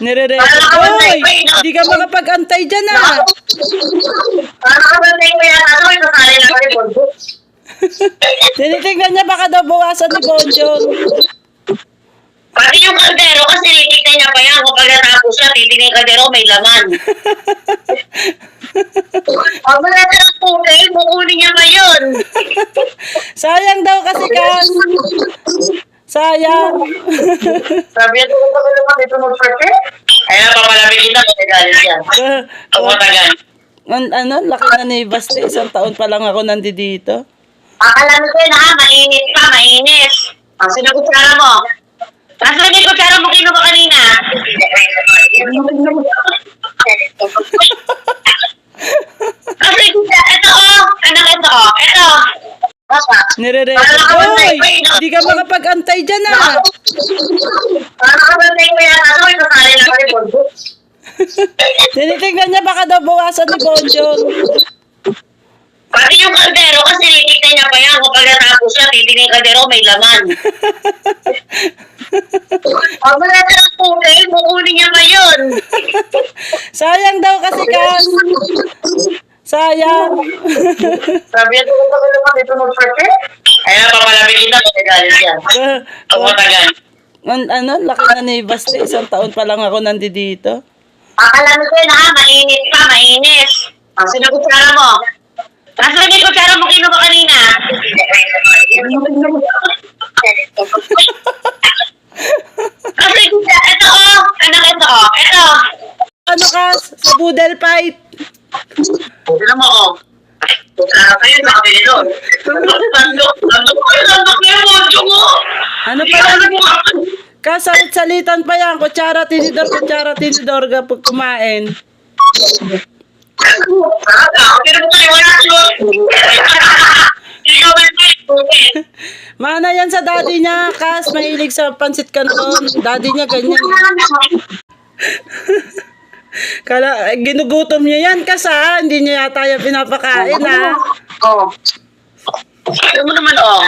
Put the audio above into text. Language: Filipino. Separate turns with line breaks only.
Nire-record. Hoy! Hindi ka makapag-antay dyan ah.
Para nakabantay ko yan. Ano, kasali na kami po.
Tinitingnan niya baka daw bawasan ni Bonjong.
Pati yung kaldero kasi titignan niya pa yan. Kapag natapos siya, titignan yung kaldero, may laman. Pag wala na ng puti, bukunin niya pa yun.
Sayang daw kasi Kas. Sayang.
Sabi niya, kung ba naman ito mag-prepare? Kaya papalapit kita, magalit siya. Ang matagal.
Ano, laki na ni Basti. Isang taon pa lang ako nandito.
Akalamin ko yun ha, mainit pa, mainit. Ang sinakutsara mo. Nasaan yung kutsara mo kinuha kanina? Kasi ito oh, anak ito oh, ito.
Nire-record. Hoy! Hindi ka makapag-antay dyan ah.
Para nakabantay ko yan, ano, kasali na kami po.
Tinitingnan niya baka daw bawasan ni Bonjong.
Pati yung kaldero kasi titignan niya pa yan. Kapag natapos siya, titignan yung kaldero, may laman. Pag wala na ng puti, bukunin niya pa yun.
Sayang daw kasi Kas. Sayang.
Sabi niya, kung ba naman ito mag-prepare? Kaya papalapit kita, magalit siya. Ang matagal.
Ano, laki na ni Basti. Isang taon pa lang ako nandito.
Akalamin ko yun ha, mainit pa, mainit. Ang sinakutsara mo. Nasaan yung kutsara mo kinuha kanina? Kasi ito oh, anak ito oh, ito.
Ano Kas? Sa Boodle Fight.
Tignan mo oh. Kutsara kayo, nakabili doon. Tandok ko yung tandok niya mo, mo.
Ano pa yan? Kas, salitan pa yan. Kutsara, tinidor kapag kumain.
Pero mo kayo, wala siya. Ikaw ba
Mana yan sa daddy niya, Kas. Mahilig sa pansit canton. Daddy niya ganyan. Ginugutom niya yan, Kas ha. Hindi niya yata yung pinapakain ha.
Oo. Ano mo naman oh.